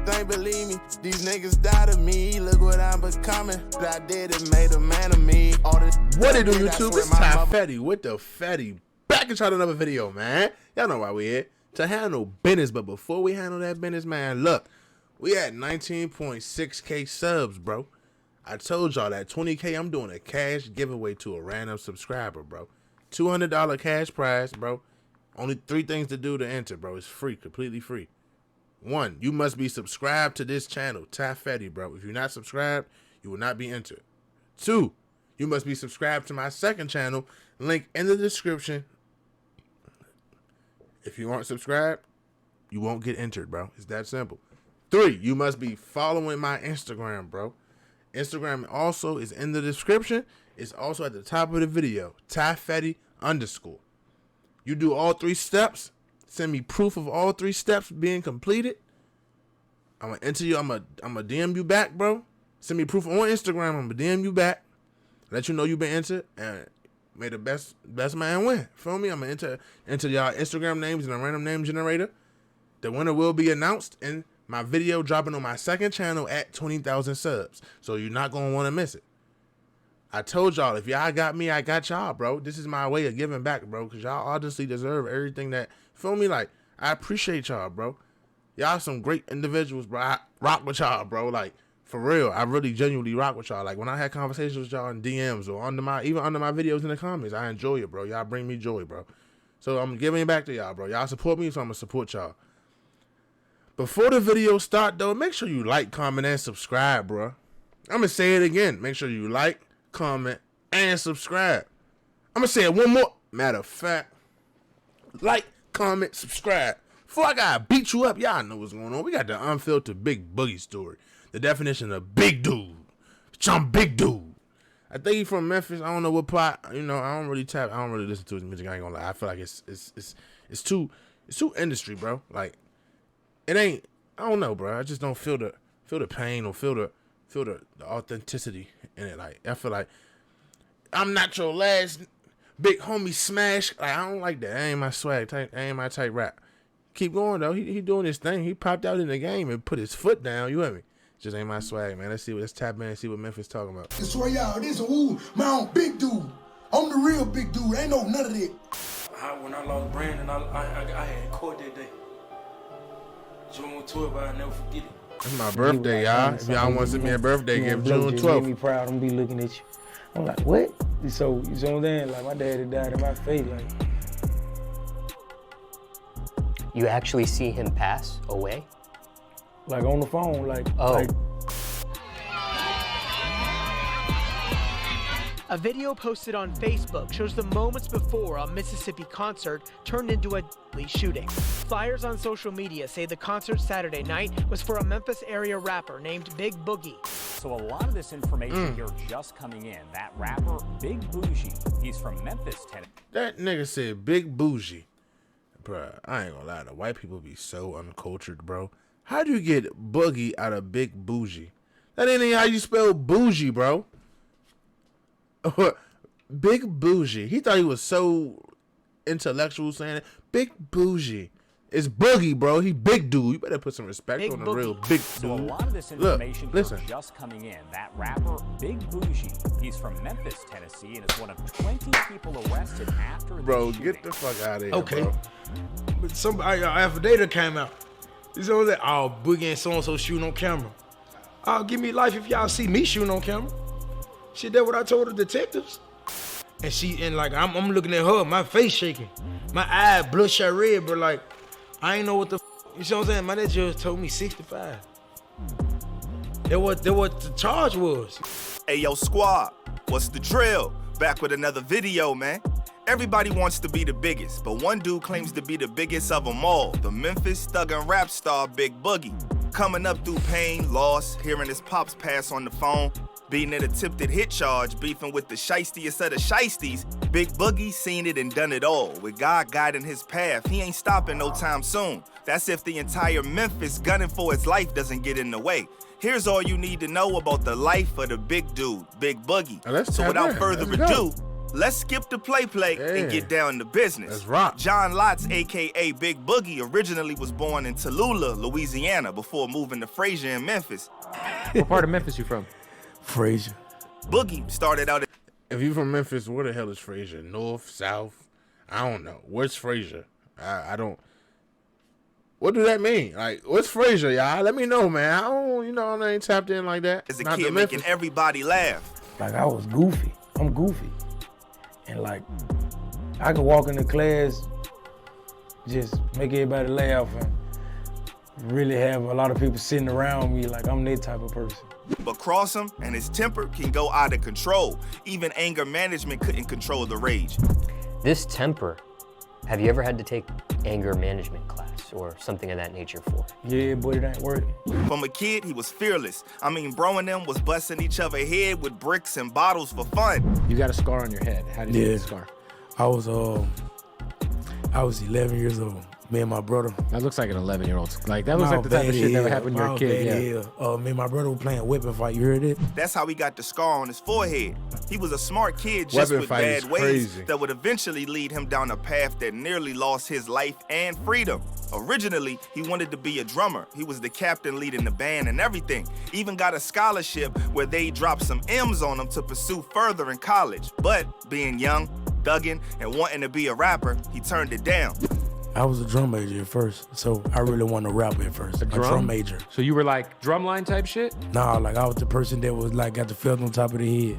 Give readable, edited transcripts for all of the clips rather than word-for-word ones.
think, believe me, these niggas died of me. Look what I'm becoming. What I did, it made a man of me. All this what it do, YouTube? It's Ty Fetty with the Fetty. Back and try another video, man. Y'all know why we here. To handle business, but before we handle that business, man, look. We at 19.6K subs, bro. I told y'all that 20K, I'm doing a cash giveaway to a random subscriber, bro. $200 cash prize, bro. Only 3 things to do to enter, bro. It's free, completely free. 1, you must be subscribed to this channel, Ty Fetty, bro. If you're not subscribed, you will not be entered. 2, you must be subscribed to my second channel, link in the description. If you aren't subscribed, you won't get entered, bro. It's that simple. 3, you must be following my Instagram, bro. Instagram also is in the description. It's also at the top of the video, Ty Fetty _. You do all 3 steps. Send me proof of all 3 steps being completed. I'm gonna enter you. I'm gonna DM you back, bro. Send me proof on Instagram. I'm gonna DM you back. Let you know you've been entered, and may the best man win. Feel me? I'm gonna enter y'all Instagram names in a random name generator. The winner will be announced in my video dropping on my second channel at 20,000 subs. So you're not going to want to miss it. I told y'all, if y'all got me, I got y'all, bro. This is my way of giving back, bro, because y'all honestly deserve everything that, feel me? Like, I appreciate y'all, bro. Y'all some great individuals, bro. I rock with y'all, bro. Like, for real, I really genuinely rock with y'all. Like, when I had conversations with y'all in DMs or even under my videos in the comments, I enjoy it, bro. Y'all bring me joy, bro. So I'm giving it back to y'all, bro. Y'all support me, so I'm going to support y'all. Before the video start, though, make sure you like, comment, and subscribe, bro. I'm going to say it again. Make sure you like, comment, and subscribe. I'm going to say it one more. Matter of fact, like, comment, subscribe. Before I got to beat you up, y'all know what's going on. We got the unfiltered Big Boogie story. The definition of big dude. Some big dude. I think he's from Memphis. I don't know what part. You know, I don't really listen to his music. I ain't going to lie. I feel like it's too industry, bro. Like, it ain't, I don't know, bro. I just don't feel the pain or feel the authenticity in it. Like, I feel like I'm not your last big homie smash. Like, I don't like that. That ain't my swag type. That ain't my type rap. Keep going though. He doing his thing. He popped out in the game and put his foot down. You hear me? Just ain't my swag, man. Let's tap in and see what Memphis talking about. I swear y'all, this is my own big dude. I'm the real big dude. Ain't no none of that. When I lost Brandon, I had court that day. June 12th, I'll never forget it. It's my birthday, y'all. If y'all want to send me a birthday gift, June 12th. Me proud. I'm be looking at you. I'm like, what? So you know what I'm saying? Like, my daddy died in my face. Like, you actually see him pass away? Like on the phone, like. Oh. Like, a video posted on Facebook shows the moments before a Mississippi concert turned into a deadly shooting. Flyers on social media say the concert Saturday night was for a Memphis area rapper named Big Boogie. So a lot of this information here just coming in. That rapper, Big Bougie, he's from Memphis, Tennessee. That nigga said Big Bougie. Bruh, I ain't gonna lie, the white people be so uncultured, bro. How do you get Boogie out of Big Bougie? That ain't even how you spell bougie, bro. Big Bougie. He thought he was so intellectual saying it. Big Bougie. It's Boogie, bro. He big dude. You better put some respect Big on the Boogie. real big dude. So a lot of this information here just coming in. That rapper, Big Bougie, he's from Memphis, Tennessee, and is one of 20 people arrested after the Bro, shooting. get the fuck out of here, Okay. bro. But somebody, affidavit came out. You know that? Oh, Boogie and so-and-so shooting on camera. Oh, give me life if y'all see me shooting on camera. Shit, that's what I told the detectives. And like, I'm looking at her, my face shaking. My eye bloodshot red, but like, I ain't know what the you see what I'm saying? My dad just told me 65. That what the charge was. Hey, yo, squad, what's the drill? Back with another video, man. Everybody wants to be the biggest, but one dude claims to be the biggest of them all, the Memphis thug and rap star Big Boogie. Coming up through pain, loss, hearing his pops pass on the phone, being an attempted hit charge, beefing with the shystest of the shysties, Big Boogie seen it and done it all. With God guiding his path, he ain't stopping no time soon. That's if the entire Memphis gunning for his life doesn't get in the way. Here's all you need to know about the life of the big dude, Big Boogie. So without further ado, Let's skip the play and get down to business. Let's rock. John Lotz, aka Big Boogie, originally was born in Tallulah, Louisiana, before moving to Frazier in Memphis. What part of Memphis you from? Frazier. Boogie started out. If you from Memphis, where the hell is Frazier? North, south? I don't know. Where's Frazier? I don't. What do that mean? Like, what's Frazier, y'all? Let me know, man. I don't, I ain't tapped in like that. As a kid, making everybody laugh. Like, I was goofy. I'm goofy. And like, I could walk into class, just make everybody laugh and really have a lot of people sitting around me like I'm that type of person. But cross him and his temper can go out of control. Even anger management couldn't control the rage. This temper, have you ever had to take anger management class or something of that nature for? Yeah, but it ain't working. From a kid, he was fearless. I mean, bro and them was busting each other head with bricks and bottles for fun. You got a scar on your head. How did you get the scar? I was 11 years old. Me and my brother. That looks like an 11-year-old. Like, that looks like the type of shit that would happen when you're a kid. Yeah. Me and my brother were playing weapon fight. You heard it? That's how he got the scar on his forehead. He was a smart kid just with bad ways that would eventually lead him down a path that nearly lost his life and freedom. Originally, he wanted to be a drummer. He was the captain leading the band and everything. Even got a scholarship where they dropped some M's on him to pursue further in college. But being young, thugging, and wanting to be a rapper, he turned it down. I was a drum major at first, so I really wanted to rap at first. A drum major. So you were like drumline type shit? Nah, like I was the person that was like got the felt on top of the head,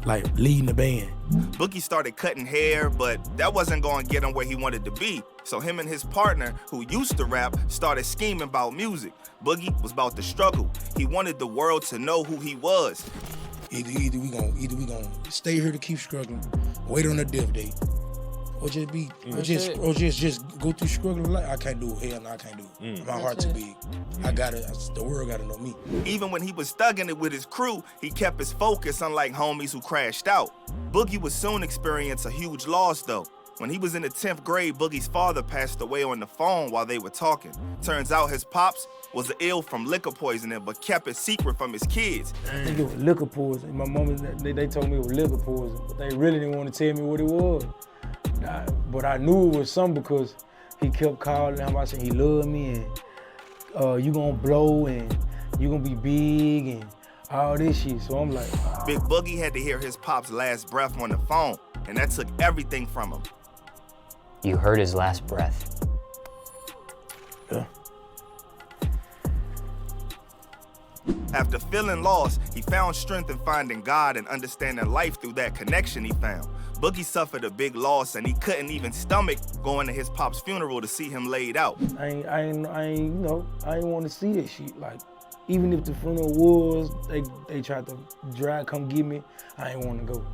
like leading the band. Boogie started cutting hair, but that wasn't going to get him where he wanted to be. So him and his partner, who used to rap, started scheming about music. Boogie was about to struggle. He wanted the world to know who he was. Either we gonna stay here to keep struggling, wait on a death date. Or just go through struggling like I can't do it. Hell no, I can't do it. My heart's too big. The world gotta know me. Even when he was thugging it with his crew, he kept his focus, unlike homies who crashed out. Boogie would soon experience a huge loss though. When he was in the 10th grade, Boogie's father passed away on the phone while they were talking. Turns out his pops was ill from liquor poisoning, but kept it secret from his kids. I think it was liquor poisoning. My mom, they told me it was liquor poisoning, but they really didn't want to tell me what it was. But I knew it was something because he kept calling him. I said he loved me and you gonna blow and you gonna be big and all this shit. So I'm like, Big Boogie had to hear his pop's last breath on the phone, and that took everything from him. You heard his last breath. Yeah. After feeling lost, he found strength in finding God and understanding life through that connection he found. Boogie suffered a big loss and he couldn't even stomach going to his pop's funeral to see him laid out. I ain't want to see that shit. Like, even if the funeral was, they tried to come get me, I ain't want to go.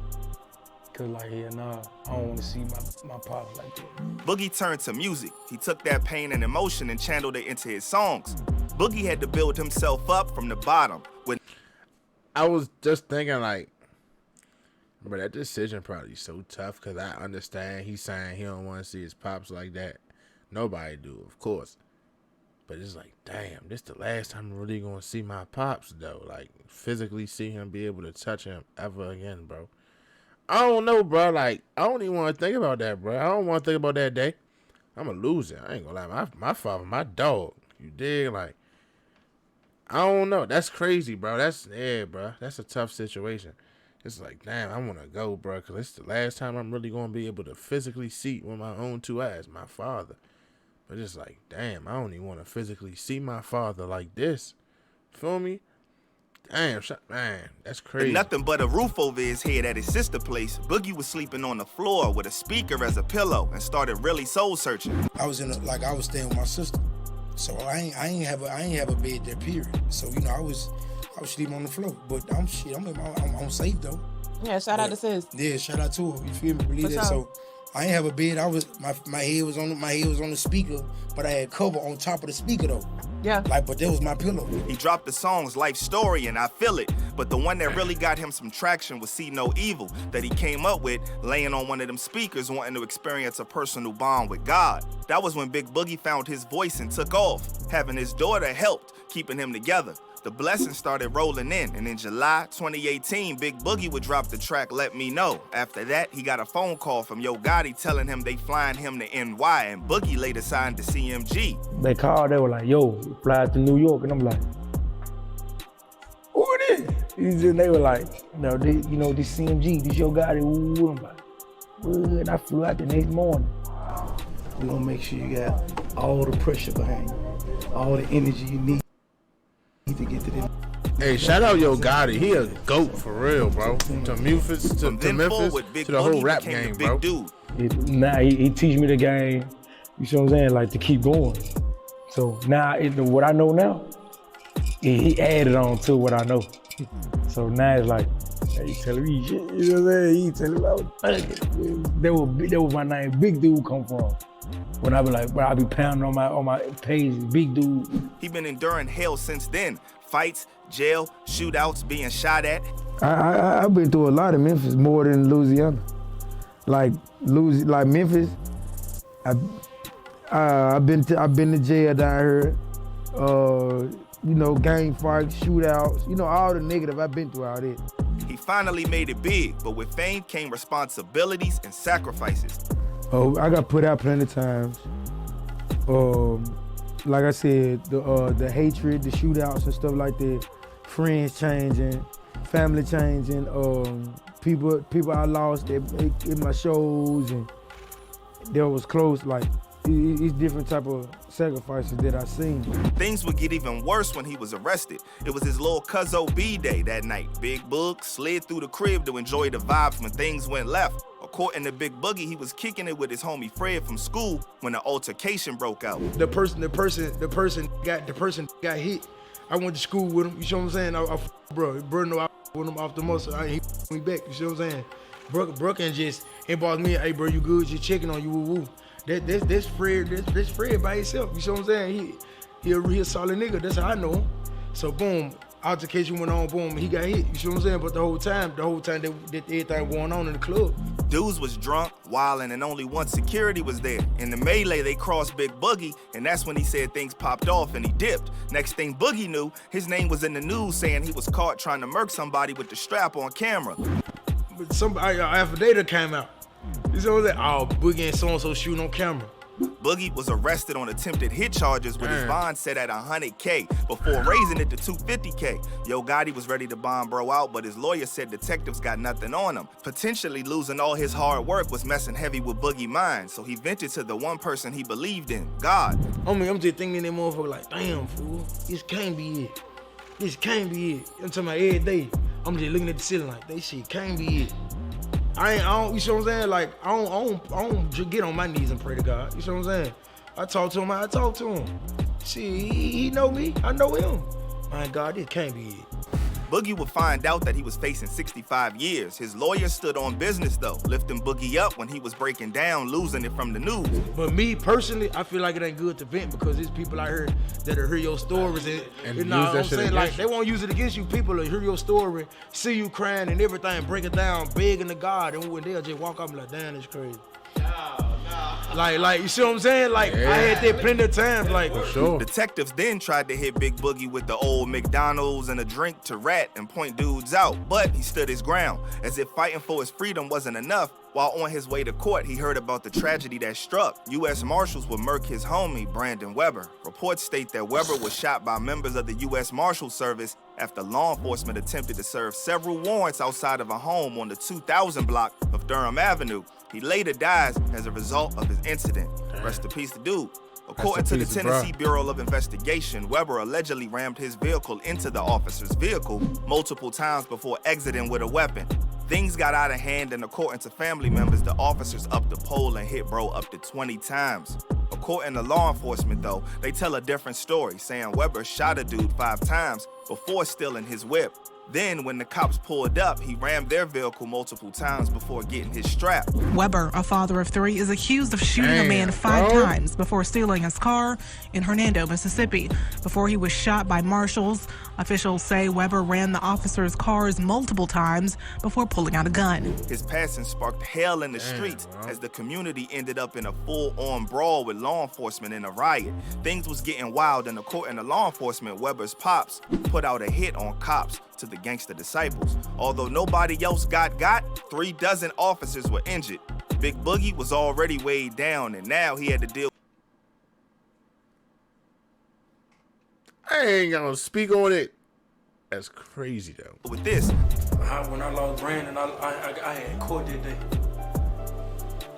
Cause like, I don't want to see my pop like that. Boogie turned to music. He took that pain and emotion and channeled it into his songs. Boogie had to build himself up from the bottom. I was just thinking like, but that decision probably so tough because I understand he's saying he don't want to see his pops like that. Nobody do, of course. But it's like, damn, this the last time I'm really going to see my pops, though. Like, physically see him, be able to touch him ever again, bro. I don't know, bro. Like, I don't even want to think about that, bro. I don't want to think about that day. I'm a loser. I ain't going to lie. My father, my dog. You dig? Like, I don't know. That's crazy, bro. Bro. That's a tough situation. It's like, damn, I want to go, bro, because it's the last time I'm really going to be able to physically see with my own two eyes, my father. But it's like, damn, I don't even want to physically see my father like this. Feel me? Damn, man, that's crazy. With nothing but a roof over his head at his sister's place, Boogie was sleeping on the floor with a speaker as a pillow and started really soul searching. I was staying with my sister, so I ain't have a bed there, period. So I was sleeping on the floor, but I'm safe though. Yeah, shout out to sis. Yeah, shout out to her. You feel me? Believe that. So I ain't have a bed. My head was on the speaker, but I had cover on top of the speaker though. Yeah. But that was my pillow. He dropped the songs Life Story and I Feel It, but the one that really got him some traction was See No Evil that he came up with laying on one of them speakers wanting to experience a personal bond with God. That was when Big Boogie found his voice and took off. Having his daughter helped keeping him together. The blessings started rolling in, and in July 2018, Big Boogie would drop the track Let Me Know. After that, he got a phone call from Yo Gotti telling him they flying him to NY, and Boogie later signed to CMG. They called, they were like, yo, fly to New York, and I'm like, who it is? They were like, no, this CMG, this Yo Gotti, ooh. I'm like, and I flew out the next morning. We're gonna make sure you got all the pressure behind you, all the energy you need to get to this. Hey, shout out Yo Gotti. He a GOAT for real, bro. To Memphis, to Memphis, to the whole rap game, bro. Now he teach me the game, you see what I'm saying, like to keep going. So now, what I know now, he added on to what I know. So now it's like, hey, he telling me shit, you know what I'm saying? He telling me I was thugging. That was my name, Big Dude come from. When I be like, bro, I be pounding on my page, Big Dude. He been enduring hell since then. Fights, jail, shootouts, being shot at. I've been through a lot in Memphis, more than Louisiana. Like Memphis, I've been to jail down here. Gang fights, shootouts, all the negative, I've been through all that. He finally made it big, but with fame came responsibilities and sacrifices. Oh, I got put out plenty of times. Like I said, the hatred, the shootouts and stuff like that, friends changing, family changing, people I lost in my shows, and there was close, like, it's different type of sacrifices that I seen. Things would get even worse when he was arrested. It was his little Cuzzo B day that night. Big Boog slid through the crib to enjoy the vibes when things went left. According to Big Boogie, he was kicking it with his homie Fred from school when the altercation broke out. The person got hit. I went to school with him. You see what I'm saying? Bro, no, I with him off the muscle. He me back. You see what I'm saying? Brooke and just inboxed me. Hey, bro, you good? Just checking on you. Woo woo. This Fred by himself. You see what I'm saying? He a real solid nigga. That's how I know him. So boom, altercation went on. Boom, he got hit. You see what I'm saying? But the whole time, everything going on in the club. Dudes was drunk, wildin', and only one security was there. In the melee, they crossed Big Boogie, and that's when he said things popped off and he dipped. Next thing Boogie knew, his name was in the news saying he was caught trying to murk somebody with the strap on camera. But somebody, affidavit came out. You see what I'm saying? Oh, Boogie and so-and-so shooting on camera. Boogie was arrested on attempted hit charges with his bond set at $100K before raising it to $250K. Yo Gotti was ready to bond bro out, but his lawyer said detectives got nothing on him. Potentially losing all his hard work was messing heavy with Boogie's mind, so he vented to the one person he believed in, God. I'm just thinking that motherfucker like, damn, fool, this can't be it. This can't be it. I'm talking about every day. I'm just looking at the ceiling like, that shit can't be it. I don't, you see what I'm saying? Like, I don't just get on my knees and pray to God. You see what I'm saying? I talk to him. See, he know me, I know him. My God, this can't be it. Boogie would find out that he was facing 65 years. His lawyer stood on business though, lifting Boogie up when he was breaking down, losing it from the news. But me personally, I feel like it ain't good to vent because there's people out here that'll hear your stories and you know what I'm saying? Like, they won't use it against you. People will hear your story, see you crying and everything, break it down, begging to God, and when they'll just walk up and like, damn, that's crazy. Like, you see what I'm saying? Like, I had that plenty of times, like. For sure. Detectives then tried to hit Big Boogie with the old McDonald's and a drink to rat and point dudes out, but he stood his ground, as if fighting for his freedom wasn't enough. While on his way to court, he heard about the tragedy that struck. U.S. Marshals would murk his homie, Brandon Weber. Reports state that Weber was shot by members of the U.S. Marshal Service after law enforcement attempted to serve several warrants outside of a home on the 2000 block of Durham Avenue. He later dies as a result of his incident. Rest in peace, the dude. According to the Tennessee Bureau of Investigation, Weber allegedly rammed his vehicle into the officer's vehicle multiple times before exiting with a weapon. Things got out of hand, and according to family members, the officers upped the pole and hit bro up to 20 times. According to law enforcement, though, they tell a different story, saying Weber shot a dude 5 times before stealing his whip. Then, when the cops pulled up, he rammed their vehicle multiple times before getting his strap. Weber, a father of 3, is accused of shooting a man 5 times before stealing his car in Hernando, Mississippi. Before he was shot by marshals, Officials say Weber ran the officers' cars multiple times before pulling out a gun. His passing sparked hell in the streets as the community ended up in a full-on brawl with law enforcement in a riot. Things was getting wild, and according to law enforcement, Weber's pops put out a hit on cops to the gangster disciples. Although nobody else got, 3 dozen officers were injured. Big Boogie was already weighed down, and now he had to deal. I ain't gonna speak on it. That's crazy though. With this, when I lost Brandon, I had court that day.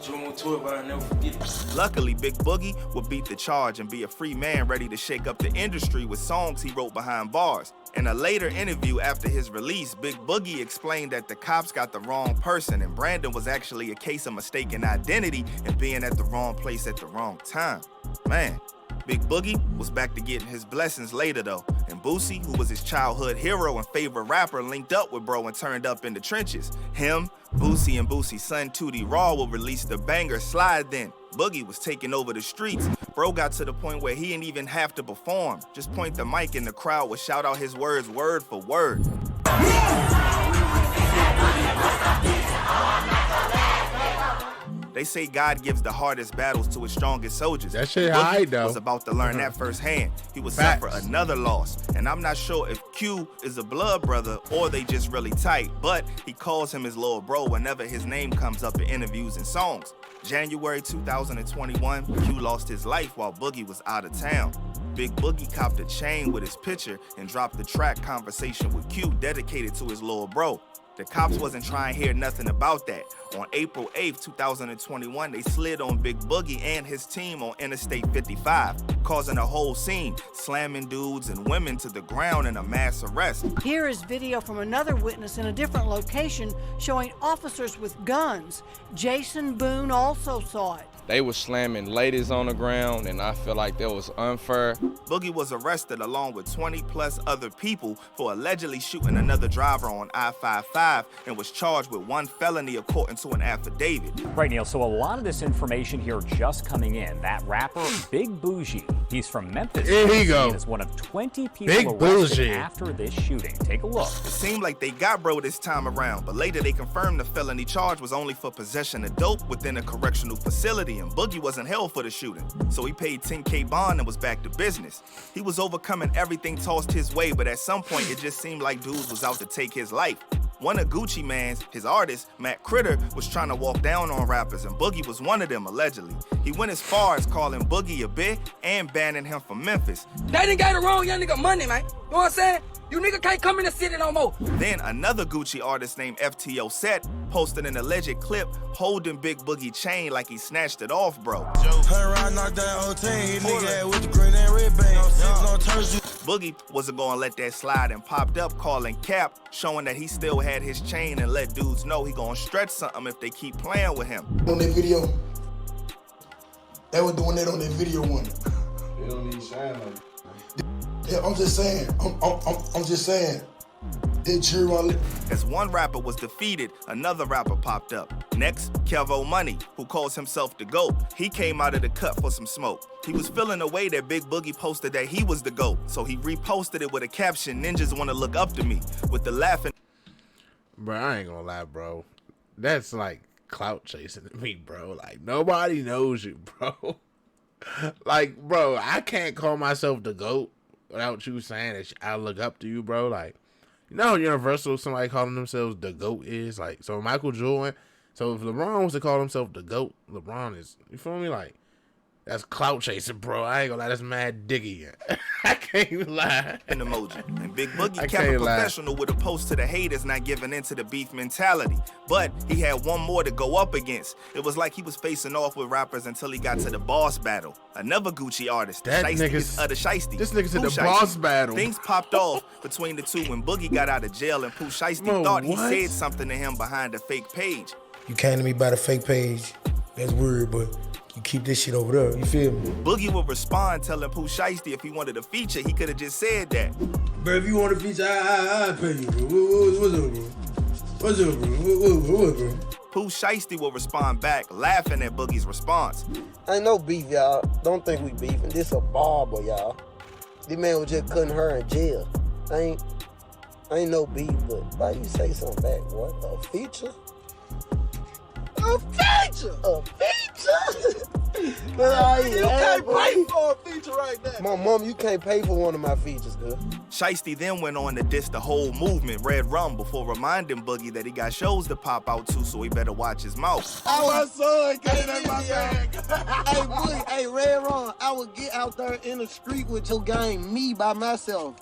June 12th, I'll never forget it. Luckily, Big Boogie would beat the charge and be a free man ready to shake up the industry with songs he wrote behind bars. In a later interview after his release, Big Boogie explained that the cops got the wrong person and Brandon was actually a case of mistaken identity and being at the wrong place at the wrong time. Man, Big Boogie was back to getting his blessings later though, and Boosie, who was his childhood hero and favorite rapper, linked up with bro and turned up in the trenches. Him, Boosie, and Boosie's son Tootie Raw will release the banger Slide Then. Boogie was taking over the streets. Bro got to the point where he didn't even have to perform. Just point the mic and the crowd would shout out his words word for word. They say God gives the hardest battles to his strongest soldiers. That shit Boogie high though. was about to learn that firsthand. He would suffer another loss. And I'm not sure if Q is a blood brother or they just really tight, but he calls him his little bro whenever his name comes up in interviews and songs. January 2021, Q lost his life while Boogie was out of town. Big Boogie copped a chain with his picture and dropped the track Conversation with Q dedicated to his little bro. The cops wasn't trying to hear nothing about that. On April 8th, 2021, they slid on Big Boogie and his team on Interstate 55, causing a whole scene, slamming dudes and women to the ground in a mass arrest. Here is video from another witness in a different location showing officers with guns. Jason Boone also saw it. They were slamming ladies on the ground, and I feel like that was unfair. Boogie was arrested along with 20 plus other people for allegedly shooting another driver on I-55 and was charged with 1 felony according to an affidavit. Right, Neil, so a lot of this information here just coming in. That rapper, Big Boogie, he's from Memphis. Here he go. And is one of 20 people Big arrested Boogie. after this shooting. Take a look. It seemed like they got bro this time around, but later they confirmed the felony charge was only for possession of dope within a correctional facility, and Boogie wasn't held for the shooting. So he paid $10K bond and was back to business. He was overcoming everything tossed his way, but at some point it just seemed like dudes was out to take his life. One of Gucci Mane's, his artist, Matt Critter, was trying to walk down on rappers, and Boogie was one of them, allegedly. He went as far as calling Boogie a bitch and banning him from Memphis. They didn't get it wrong, young nigga money, man. You know what I'm saying? You nigga can't come in the city no more. Then another Gucci artist named FTO Set posted an alleged clip holding Big Boogie chain like he snatched it off, bro. Boogie wasn't gonna let that slide and popped up calling Cap, showing that he still had his chain and let dudes know he gonna stretch something if they keep playing with him. On that video, they were doing that on that video one. They don't even shine like that. Yeah, I'm just saying. I'm just saying. As one rapper was defeated, another rapper popped up. Next, Kevo Money, who calls himself the GOAT. He came out of the cut for some smoke. He was feeling the way that Big Boogie posted that he was the GOAT, so he reposted it with a caption, "Ninjas wanna look up to me," with the laughing. Bro, I ain't gonna lie, bro. That's like clout chasing to me, bro. Like, nobody knows you, bro. Like, bro, I can't call myself the GOAT without you saying that I look up to you, bro. Like, you know how universal somebody calling themselves the GOAT is? Like, so Michael Jordan. So if LeBron was to call himself the GOAT, LeBron is, you feel me? Like, that's clout chasing, bro. I ain't gonna lie, that's mad diggy. I can't even lie. An emoji. And Big Boogie kept it professional with a post to the haters, not giving into the beef mentality. But he had one more to go up against. It was like he was facing off with rappers until he got to the boss battle. Another Gucci artist, that This nigga said the boss battle. Things popped off between the two when Boogie got out of jail and Pooh Shiesty thought he said something to him behind a fake page. You came to me by the fake page. That's weird, but you keep this shit over there. You feel me? Boogie would respond telling Pooh Shiesty if he wanted a feature, he could have just said that. Bro, if you want a feature, I'll pay you, bro. What's up, bro? What's up, bro? What, bro? Pooh Shiesty will respond back, laughing at Boogie's response. Ain't no beef, y'all. Don't think we beefing. This a barber, y'all. This man was just cutting her in jail. I ain't no beef, but why you say something back, what? A feature? A feature! A feature? You can't pay for a feature right there. My mom, you can't pay for one of my features, girl. Shiesty then went on to diss the whole movement, Red Rum, before reminding Boogie that he got shows to pop out to, so he better watch his mouth. My son came in my bag. Hey, Boogie, hey, Red Rum, I would get out there in the street with your gang, me by myself.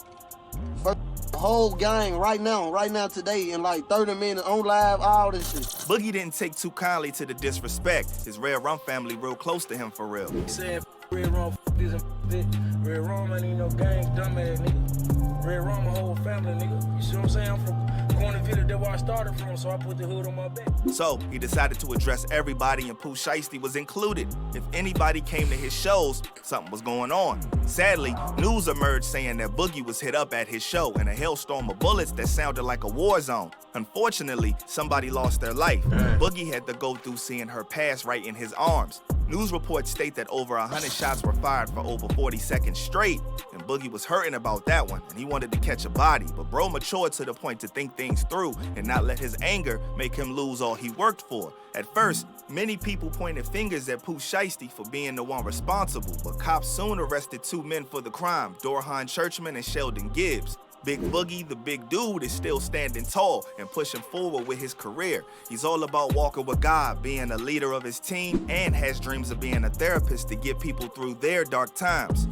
First whole gang right now, today, in like 30 minutes, on live, all this shit. Boogie didn't take too kindly to the disrespect. His Red Rum family real close to him for real. He said, Red Rum, this and that. Red Rum ain't even no gang, dumbass nigga. Red Rum, my whole family, nigga. You see what I'm saying? I'm from Corner Village, that's where I started from, so I put the hood on my back. So, he decided to address everybody, and Pooh Shiesty was included. If anybody came to his shows, something was going on. Sadly, news emerged saying that Boogie was hit up at his show in a hailstorm of bullets that sounded like a war zone. Unfortunately, somebody lost their life. Boogie had to go through seeing her pass right in his arms. News reports state that over 100 shots were fired for over 40 seconds straight, and Boogie was hurting about that one, and he wanted to catch a body, but bro matured to the point to think things through and not let his anger make him lose all he worked for. At first, many people pointed fingers at Pooh Shiesty for being the one responsible, but cops soon arrested 2 men for the crime, Dorhan Churchman and Sheldon Gibbs. Big Boogie, the big dude, is still standing tall and pushing forward with his career. He's all about walking with God, being a leader of his team, and has dreams of being a therapist to get people through their dark times.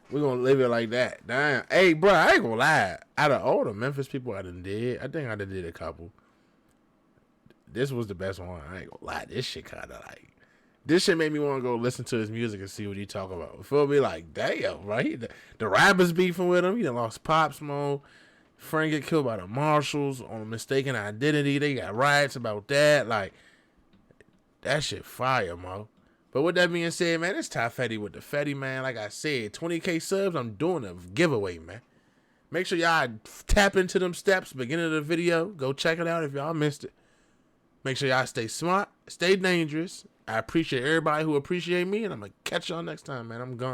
We're going to leave it like that. Damn. Hey, bro, I ain't going to lie. Out of all the Memphis people I done did, I think I done did a couple. This was the best one. I ain't going to lie. This shit kind of like... This shit made me want to go listen to his music and see what he talk about. Feel me? Like, damn, right? The rappers beefing with him. He done lost Pop Smoke. Frank get killed by the marshals on a mistaken identity. They got riots about that. Like, that shit fire, mo. But with that being said, man, it's Ty Fetty with the Fetty, man. Like I said, 20K subs, I'm doing a giveaway, man. Make sure y'all tap into them steps, beginning of the video. Go check it out if y'all missed it. Make sure y'all stay smart, stay dangerous. I appreciate everybody who appreciate me, and I'm going to catch y'all next time, man. I'm gone.